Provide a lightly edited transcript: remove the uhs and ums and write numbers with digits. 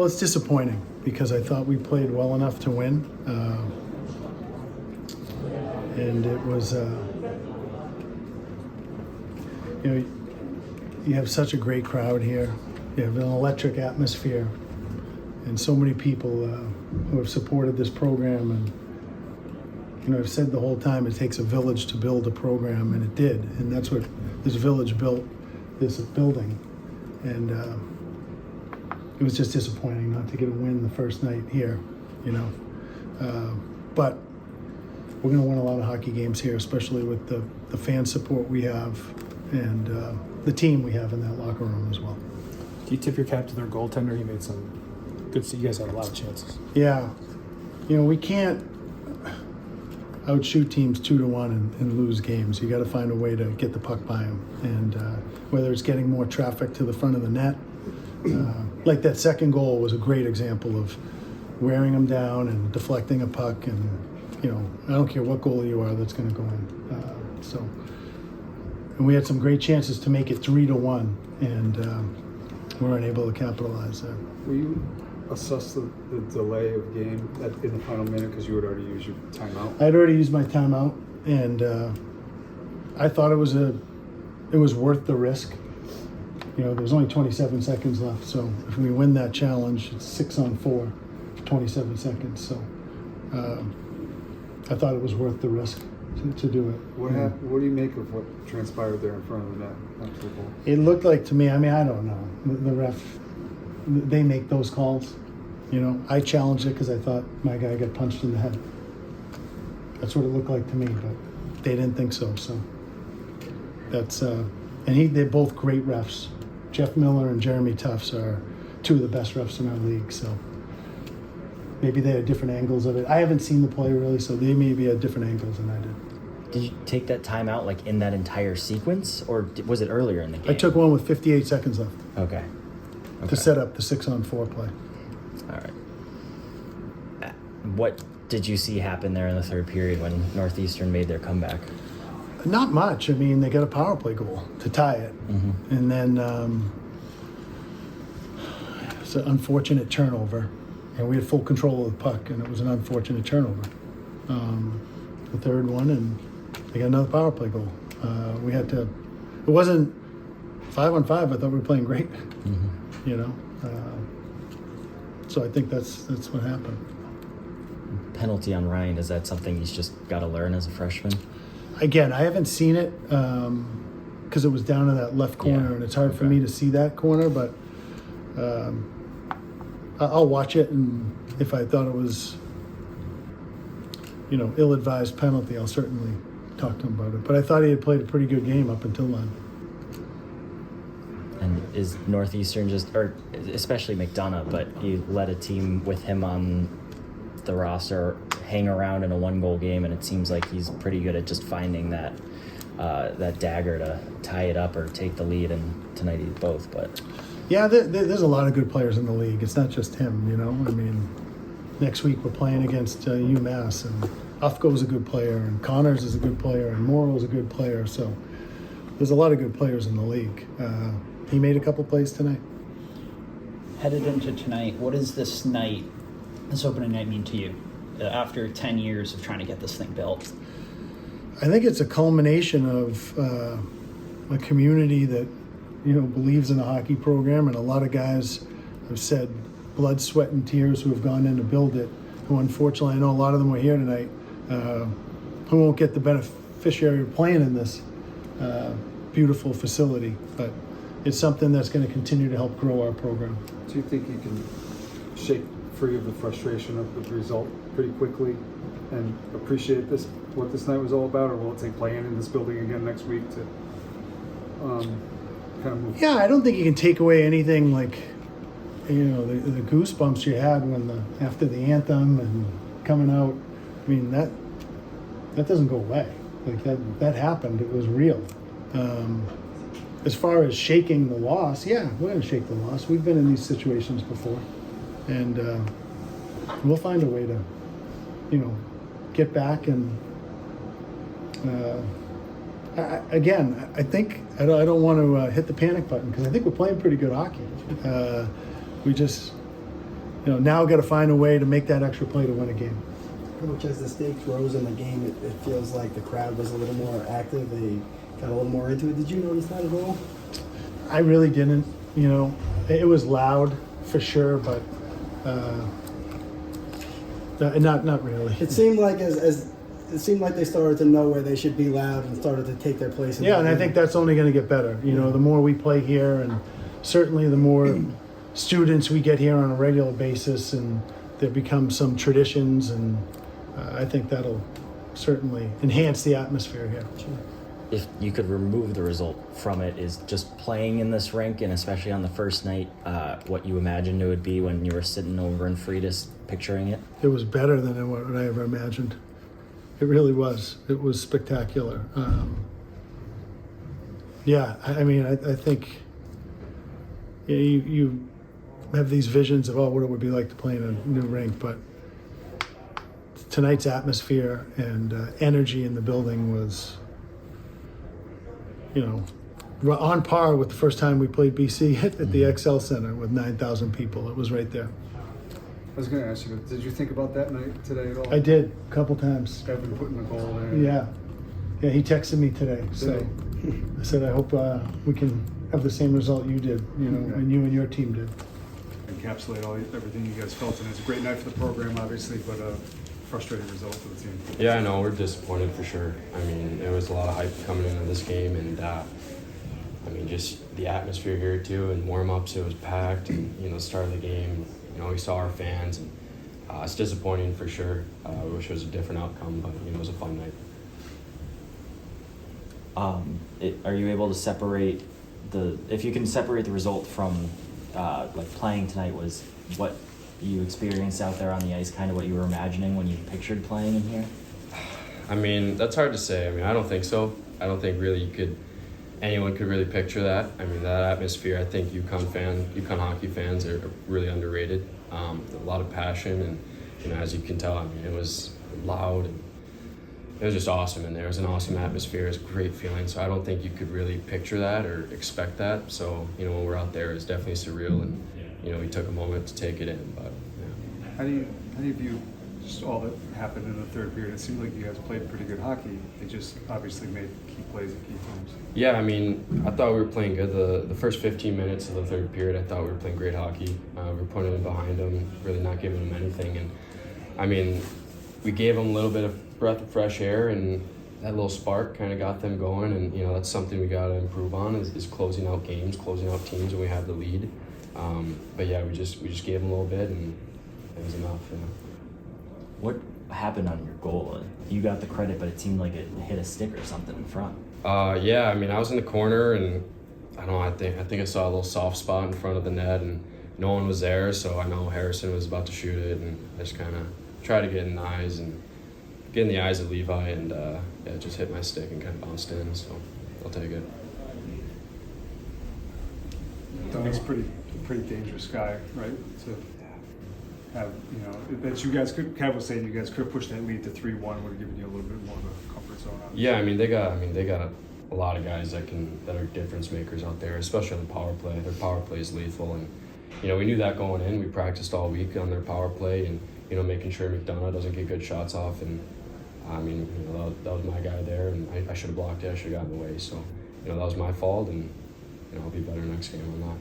Well, it's disappointing because I thought we played well enough to win. And it was, you have such a great crowd here. You have an electric atmosphere and so many people who have supported this program. And, I've said the whole time it takes a village to build a program, and it did. And that's what this village built, this building. And it was just disappointing not to get a win the first night here, But we're going to win a lot of hockey games here, especially with the fan support we have and the team we have in that locker room as well. Do you tip your cap to their goaltender? He made some good. You guys had a lot of chances. Yeah. We can't outshoot teams 2-1 and lose games. You got to find a way to get the puck by them. And whether it's getting more traffic to the front of the net, like that second goal was a great example of wearing them down and deflecting a puck. And, I don't care what goal you are, that's going to go in. And we had some great chances to make it 3-1, and we weren't able to capitalize there. Will you assess the delay of game in the final minute because you had already used your timeout? I'd already used my timeout, and I thought it was worth the risk. There was only 27 seconds left, so if we win that challenge, it's 6-on-4 for 27 seconds. So I thought it was worth the risk to do it. What do you make of what transpired there in front of the net after the goal? It looked like to me, I don't know. The ref, they make those calls. I challenged it because I thought my guy got punched in the head. That's what it looked like to me, but they didn't think so. So that's they're both great refs. Jeff Miller and Jeremy Tufts are two of the best refs in our league. So maybe they had different angles of it. I haven't seen the play really, so they maybe had different angles than I did. Did you take that timeout like in that entire sequence, or was it earlier in the game? I took one with 58 seconds left. Okay. To set up the 6-on-4 play. All right. What did you see happen there in the third period when Northeastern made their comeback? Not much. They got a power play goal to tie it. Mm-hmm. And then it's an unfortunate turnover. And we had full control of the puck, and it was an unfortunate turnover. The third one, and they got another power play goal. It wasn't 5-on-5. I thought we were playing great. Mm-hmm. So I think that's what happened. Penalty on Ryan, is that something he's just got to learn as a freshman? Again, I haven't seen it because it was down in that left corner, and it's hard for me to see that corner, but I'll watch it, and if I thought it was ill-advised penalty, I'll certainly talk to him about it. But I thought he had played a pretty good game up until then. And is Northeastern or especially McDonough, but you let a team with him on the roster hang around in a one-goal game, and it seems like he's pretty good at just finding that dagger to tie it up or take the lead, and tonight he did both. But yeah, there's a lot of good players in the league. It's not just him, Next week we're playing against UMass, and Ufko's a good player, and Connors is a good player, and Morrow's a good player. So there's a lot of good players in the league. He made a couple plays tonight. Headed into tonight, what does this opening night mean to you after 10 years of trying to get this thing built? I think it's a culmination of a community that believes in a hockey program, and a lot of guys have said blood, sweat, and tears who have gone in to build it, who unfortunately, I know a lot of them were here tonight, who won't get the beneficiary of playing in this beautiful facility. But it's something that's going to continue to help grow our program. Do you think you can shake free of the frustration of the result pretty quickly and appreciate what this night was all about, or will it take playing in this building again next week to kind of move? Yeah, I don't think you can take away anything like the goosebumps you had after the anthem and coming out. That doesn't go away. Like that happened. It was real. As far as shaking the loss, yeah, we're going to shake the loss. We've been in these situations before, and we'll find a way to, get back. And I think I don't want to hit the panic button because I think we're playing pretty good hockey. We just now got to find a way to make that extra play to win a game. Coach, as the stakes rose in the game, it feels like the crowd was a little more active. They got a little more into it. Did you notice that at all? I really didn't. It was loud for sure, but not really. It seemed like it seemed like they started to know where they should be loud and started to take their place. Yeah, and I think that's only going to get better. The more we play here, and certainly the more students we get here on a regular basis, and there become some traditions, and I think that'll certainly enhance the atmosphere here. Sure. If you could remove the result from it, is just playing in this rink, and especially on the first night, what you imagined it would be when you were sitting over in Fridas picturing it? It was better than what I ever imagined. It really was. It was spectacular. I think you have these visions of what it would be like to play in a new rink, but tonight's atmosphere and energy in the building was, on par with the first time we played BC at the XL Center with 9,000 people. It was right there. I was going to ask you, did you think about that night today at all? I did a couple times. Evan putting the goal there. Yeah, he texted me today. So I said, I hope we can have the same result you did, and you and your team did. Encapsulate everything you guys felt, and it's a great night for the program, obviously, but a frustrating result for the team. Yeah, I know, we're disappointed for sure. There was a lot of hype coming into this game, and just the atmosphere here too, and warm-ups, it was packed, and the start of the game, we saw our fans, and it's disappointing for sure. We wish it was a different outcome, but it was a fun night. Are you able to separate if you can separate the result from playing tonight, was what you experienced out there on the ice kind of what you were imagining when you pictured playing in here? That's hard to say. I don't think so. I don't think really anyone could really picture that. That atmosphere, I think UConn hockey fans are really underrated. A lot of passion, and as you can tell, it was loud, and it was just awesome in there. It was an awesome atmosphere. It was a great feeling. So I don't think you could really picture that or expect that. So, when we're out there, it's definitely surreal, and, we took a moment to take it in, but, yeah. How do you view just all that happened in the third period? It seemed like you guys played pretty good hockey. They just obviously made key plays at key times. Yeah, I thought we were playing good. The first 15 minutes of the third period, I thought we were playing great hockey. We were putting them behind them, really not giving them anything. And, we gave them a little bit of breath of fresh air, and that little spark kind of got them going. And, that's something we got to improve on is closing out games, closing out teams when we have the lead. But, yeah, we just gave them a little bit, and it was enough. Yeah. What happened on your goal? You got the credit, but it seemed like it hit a stick or something in front. Yeah, I was in the corner, and I think I saw a little soft spot in front of the net, and no one was there, so I know Harrison was about to shoot it, and I just kind of tried to get in the eyes of Levi, and it just hit my stick and kind of bounced in, so I'll take it. Doug's pretty dangerous guy, right? To have, that you guys could, Cav was saying you guys could have pushed that lead to 3-1, would have given you a little bit more of a comfort zone. Obviously. Yeah, they got a lot of guys that are difference makers out there, especially on the power play. Their power play is lethal, and we knew that going in. We practiced all week on their power play, and making sure McDonough doesn't get good shots off, and that was my guy there, and I should have blocked it. I should have gotten in the way, so that was my fault, and I'll be better next game on that.